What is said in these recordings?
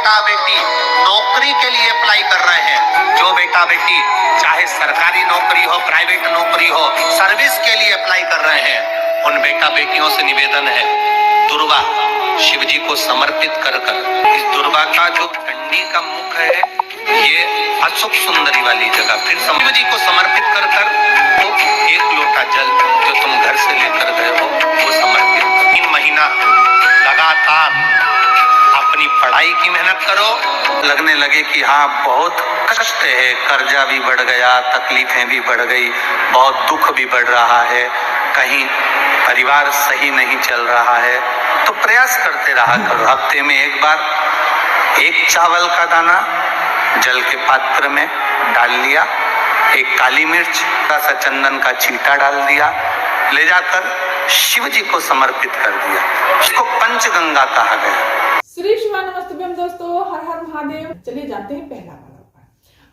बेटा बेटी नौकरी के लिए अप्लाई कर रहे हैं, जो बेटा बेटी चाहे सरकारी नौकरी हो, प्राइवेट नौकरी हो, सर्विस के लिए अप्लाई कर रहे हैं, उन बेटा बेटियों से निवेदन है, दुर्वा शिव जी को समर्पित कर इस दुर्वा का जो डंडी का मुख है, ये अशुभ सुंदरी वाली जगह फिर शिव जी को समर्पित कर तो एक लोटा जल जो तुम घर से लेकर गए हो वो समर्पित कर। 3 महीना लगातार अपनी पढ़ाई की मेहनत करो, लगने लगे कि हाँ बहुत कष्ट है, कर्जा भी बढ़ गया, तकलीफें भी बढ़ गई, बहुत दुख भी बढ़ रहा है, कहीं परिवार सही नहीं चल रहा है, तो प्रयास करते रहा करो। हफ्ते में एक बार एक चावल का दाना जल के पात्र में डाल लिया, एक काली मिर्च का सा चंदन का छींटा डाल दिया, ले जाकर शिव जी को समर्पित कर दिया। इसको पंचगंगा कहा गया। श्री शिवाय नमस्तुभ्यम दोस्तों, हर हर महादेव। चलिए जानते हैं पहला वाला उपाय।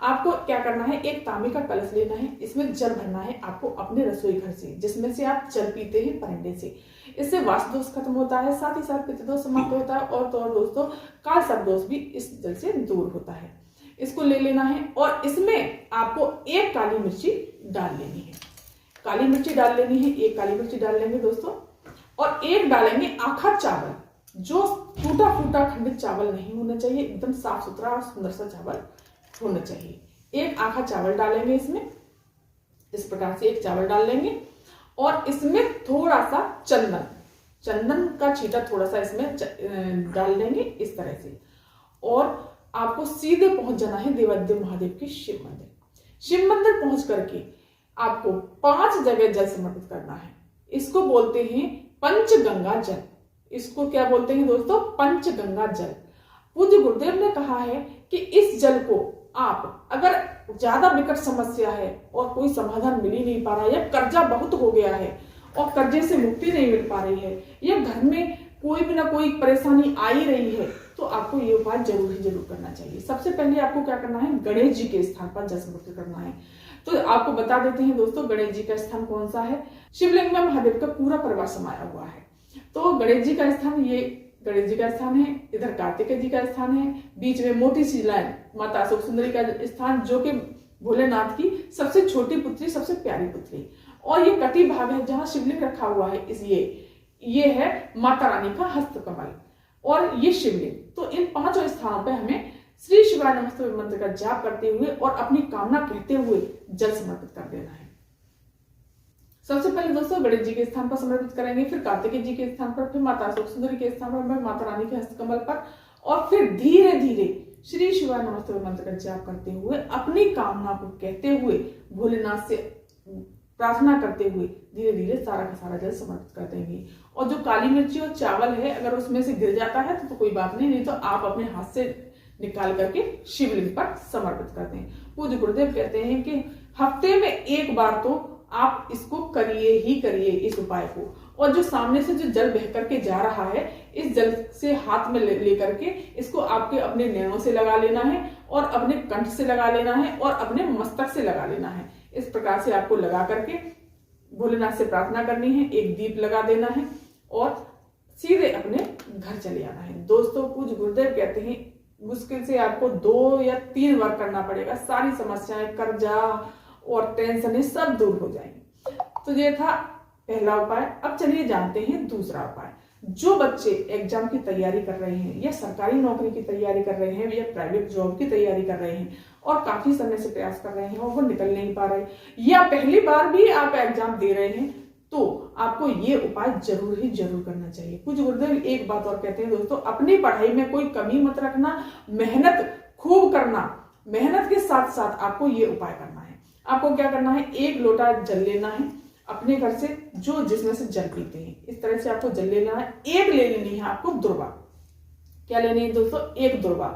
आपको क्या करना है, एक तांबे का कलश लेना है, इसमें जल भरना है आपको अपने रसोई घर से, जिसमें से आप जल पीते हैं परंडे से। इससे वास्तु दोष खत्म होता है, साथ ही साथ पितृ दोष समाप्त होता है, और तो और दोस्तों काल सर्प दोष भी इस जल से दूर होता है। इसको ले लेना है और इसमें आपको एक काली मिर्ची डाल लेनी है। काली मिर्ची डाल लेनी है, एक काली मिर्ची डाल लेंगे दोस्तों, और एक डालेंगे आखा चावल, जो टूटा फूटा खंडित चावल नहीं होना चाहिए, एकदम साफ सुथरा और सुंदर सा चावल होना चाहिए। एक आखा चावल डालेंगे इसमें, इस प्रकार से एक चावल डाल लेंगे, और इसमें थोड़ा सा चंदन का छींटा थोड़ा सा इसमें डाल देंगे इस तरह से। और आपको सीधे पहुंच जाना है देवादिदेव महादेव के शिव मंदिर। शिव मंदिर पहुंच करके आपको 5 जगह जल समर्पित करना है। इसको बोलते हैं पंचगंगा जल। इसको क्या बोलते हैं दोस्तों? पंचगंगा जल। पूज्य गुरुदेव ने कहा है कि इस जल को आप, अगर ज्यादा विकट समस्या है और कोई समाधान मिल ही नहीं पा रहा है, या कर्जा बहुत हो गया है और कर्जे से मुक्ति नहीं मिल पा रही है, या घर में कोई भी ना कोई परेशानी आ ही रही है, तो आपको ये उपाय जरूर करना चाहिए। सबसे पहले आपको क्या करना है, गणेश जी के स्थान पर जल समर्पित करना है। तो आपको बता देते हैं दोस्तों, गणेश जी का स्थान कौन सा है। शिवलिंग में महादेव का पूरा परिवार समाया हुआ है। तो गणेश जी का स्थान, ये गणेश जी का स्थान है, इधर कार्तिक जी का स्थान है, बीच में मोटी सी लाइन माता अशोक सुंदरी का स्थान, जो कि भोलेनाथ की सबसे छोटी पुत्री, सबसे प्यारी पुत्री, और ये कटी भाग है जहां शिवलिंग रखा हुआ है। ये है माता रानी का हस्त कमल और ये शिवलिंग। तो इन 5 स्थानों पे हमें श्री शिवाय नमस्तुभ्यम मंत्र का जाप करते हुए और अपनी कामना कहते हुए जल समर्पित कर देना है। सबसे पहले दोस्तों गणेश जी के स्थान पर समर्पित करेंगे, फिर कार्तिकेय जी के स्थान पर, फिर माता अशोक सुंदरी के स्थान पर, माता रानी के हस्तकमल पर, और फिर धीरे धीरे श्री शिवाय नमस्तुभ्यम मंत्र का जाप करते हुए अपनी कामना को कहते हुए भोलेनाथ से प्रार्थना करते हुए धीरे धीरे सारा का सारा जल समर्पित कर देंगे। और जो काली मिर्ची और चावल है, अगर उसमें से गिर जाता है तो कोई बात नहीं तो आप अपने हाथ से निकाल करके शिवलिंग पर समर्पित कर दें। पूज्य गुरुदेव कहते हैं कि हफ्ते में एक बार तो आप इसको करिए ही करिए इस उपाय को। और जो सामने से जो जल बह करके जा रहा है, इस जल से हाथ में ले करके इसको आपके अपने नैनों से लगा लेना है, और अपने कंठ से लगा लेना है, और अपने मस्तक से लगा लेना है। इस प्रकार से आपको लगा करके भोलेनाथ से प्रार्थना करनी है, एक दीप लगा देना है, और सीधे अपने घर चले आना है। दोस्तों पूज्य गुरुदेव कहते हैं मुश्किल से आपको 2 या 3 बार करना पड़ेगा, सारी समस्याएं, कर्जा और टेंशन सब दूर हो जाएंगी। तो ये था पहला उपाय। अब चलिए जानते हैं दूसरा उपाय। जो बच्चे एग्जाम की तैयारी कर रहे हैं, या सरकारी नौकरी की तैयारी कर रहे हैं, या प्राइवेट जॉब की तैयारी कर रहे हैं, और काफी समय से प्रयास कर रहे हैं और वो निकल नहीं पा रहे, या पहली बार भी आप एग्जाम दे रहे हैं, तो आपको ये उपाय जरूर करना चाहिए। कुछ गुरुदेव एक बात और कहते हैं दोस्तों, अपनी पढ़ाई में कोई कमी मत रखना, मेहनत खूब करना, मेहनत के साथ साथ आपको ये उपाय करना है। आपको क्या करना है, 1 लोटा जल लेना है अपने घर से, जो जिसमें से जल पीते हैं, इस तरह से आपको जल लेना है। एक ले लेनी है आपको दुर्वा। क्या लेनी है दोस्तों? 1 दुर्वा।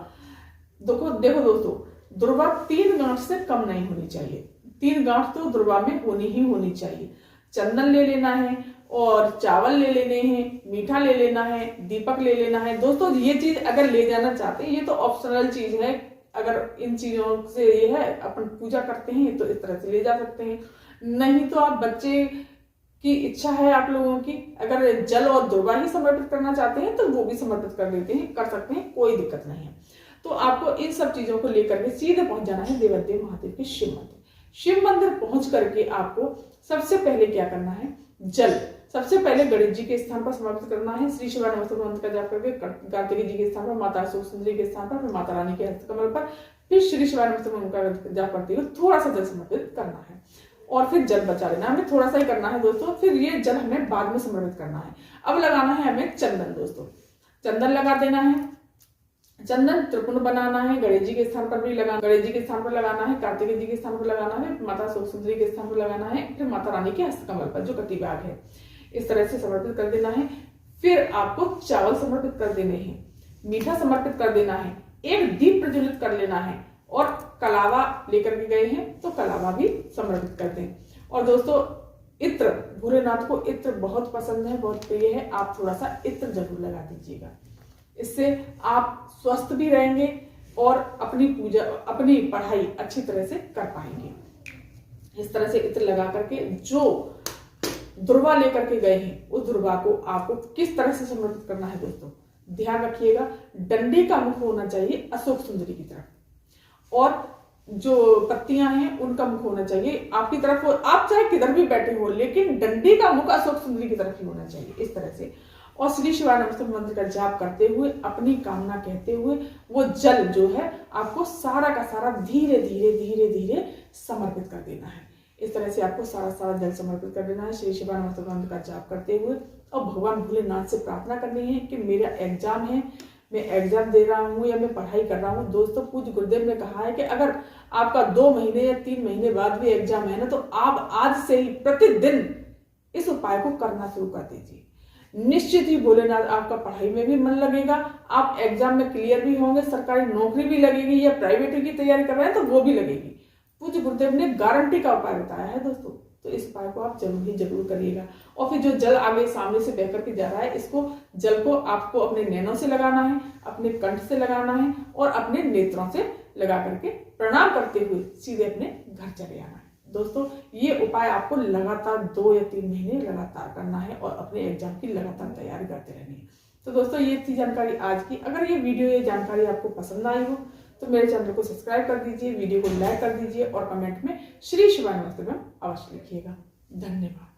देखो दोस्तों, दुर्वा 3 गांठ से कम नहीं होनी चाहिए। 3 गांठ तो दुर्वा में होनी चाहिए। चंदन ले लेना है, और चावल ले लेने हैं, मीठा ले लेना है, दीपक ले लेना है। दोस्तों ये चीज अगर ले जाना चाहते हैं, ये तो ऑप्शनल चीज है, अगर इन चीजों से ये है अपन पूजा करते हैं तो इस तरह से ले जा सकते हैं, नहीं तो आप बच्चे की इच्छा है आप लोगों की, अगर जल और दुर्वा ही समर्पित करना चाहते हैं तो वो भी समर्पित कर सकते हैं, कोई दिक्कत नहीं है। तो आपको इन सब चीजों को लेकर के सीधे पहुंच जाना है देवादेव महादेव के शिव मंदिर। शिव मंदिर पहुंच करके आपको सबसे पहले क्या करना है, जल सबसे पहले गणेश जी के स्थान पर समर्पित करना है। श्री शिवाय नमस्तुभ्यं मंत्र का जाप करके कार्तिकेय जी के स्थान पर, माता अशोक सुंदरी के स्थान पर, फिर माता रानी के हस्तकमल पर, फिर श्री शिवाय नमस्तुभ्यं मंत्र का जाप करते हुए थोड़ा सा जल समर्पित करना है और फिर जल बचा लेना। हमें थोड़ा सा ही करना है दोस्तों, फिर ये जल हमें बाद में समर्पित करना है। अब लगाना है हमें चंदन दोस्तों, चंदन लगा देना है। चंदन त्रिपुंड बनाना है, गणेश जी के स्थान पर भी लगाना, गणेश जी के स्थान पर लगाना है, कार्तिकेय जी के स्थान पर लगाना है, माता अशोक सुंदरी के स्थान पर लगाना है, फिर माता रानी के हस्तकमल पर जो कटी बाग है, इस तरह से समर्पित कर देना है। फिर आपको चावल समर्पित कर देने हैं, मीठा समर्पित कर देना है, एक दीप प्रज्वलित कर लेना है और कलावा लेकर के गए हैं तो कलावा भी समर्पित कर दें। और दोस्तों इत्र, भोलेनाथ को इत्र बहुत पसंद है, बहुत प्रिय है, आप थोड़ा सा इत्र जरूर लगा दीजिएगा। इससे आप स्वस्थ भी रहेंगे और अपनी पूजा, अपनी पढ़ाई अच्छी तरह से कर पाएंगे। इस तरह से इत्र लगा करके जो दुर्वा लेकर के गए हैं उस दुर्वा को आपको किस तरह से समर्पित करना है दोस्तों, ध्यान रखिएगा। डंडे का मुख होना चाहिए अशोक सुंदरी की तरफ और जो पत्तियां हैं उनका मुख होना चाहिए आपकी तरफ। आप चाहे किधर भी बैठे हो लेकिन डंडे का मुख अशोक सुंदरी की तरफ ही होना चाहिए, इस तरह से। और श्री शिवाय नमस्तुभ्यं मंत्र का जाप करते हुए, अपनी कामना कहते हुए, वो जल जो है आपको सारा का सारा धीरे धीरे धीरे धीरे समर्पित कर देना है। इस तरह से आपको सारा जल समर्पित कर देना है श्री शिवाय नमस्तुभ्यं मंत्र का जाप करते हुए। और भगवान भोलेनाथ से प्रार्थना करनी है कि मेरा एग्जाम है, मैं एग्जाम दे रहा हूँ या मैं पढ़ाई कर रहा हूँ। दोस्तों पूज्य गुरुदेव ने कहा है कि अगर आपका 2 महीने या 3 महीने बाद भी एग्जाम है ना, तो आप आज से ही प्रतिदिन इस उपाय को करना शुरू कर दीजिए। निश्चित ही भोलेनाथ आपका पढ़ाई में भी मन लगेगा, आप एग्जाम में क्लियर भी होंगे, सरकारी नौकरी भी लगेगी या प्राइवेट की तैयारी कर रहे हैं तो वो भी लगेगी। पूज्य गुरुदेव ने गारंटी का उपाय बताया है दोस्तों, तो इस उपाय को आप जरूर करिएगा। और फिर जो जल आगे सामने से बह करके जा रहा है, इसको जल को आपको अपने नैनों से लगाना है, अपने कंठ से लगाना है और अपने नेत्रों से लगा करके प्रणाम करते हुए सीधे अपने घर चले आना है। दोस्तों ये उपाय आपको लगातार 2 या 3 महीने लगातार करना है और अपने एग्जाम की लगातार तैयारी करते रहनी है। तो दोस्तों ये थी जानकारी आज की। अगर ये वीडियो, ये जानकारी आपको पसंद आई हो तो मेरे चैनल को सब्सक्राइब कर दीजिए, वीडियो को लाइक कर दीजिए और कमेंट में श्री शिवाय नमस्तुभ्यं अवश्य लिखिएगा। धन्यवाद।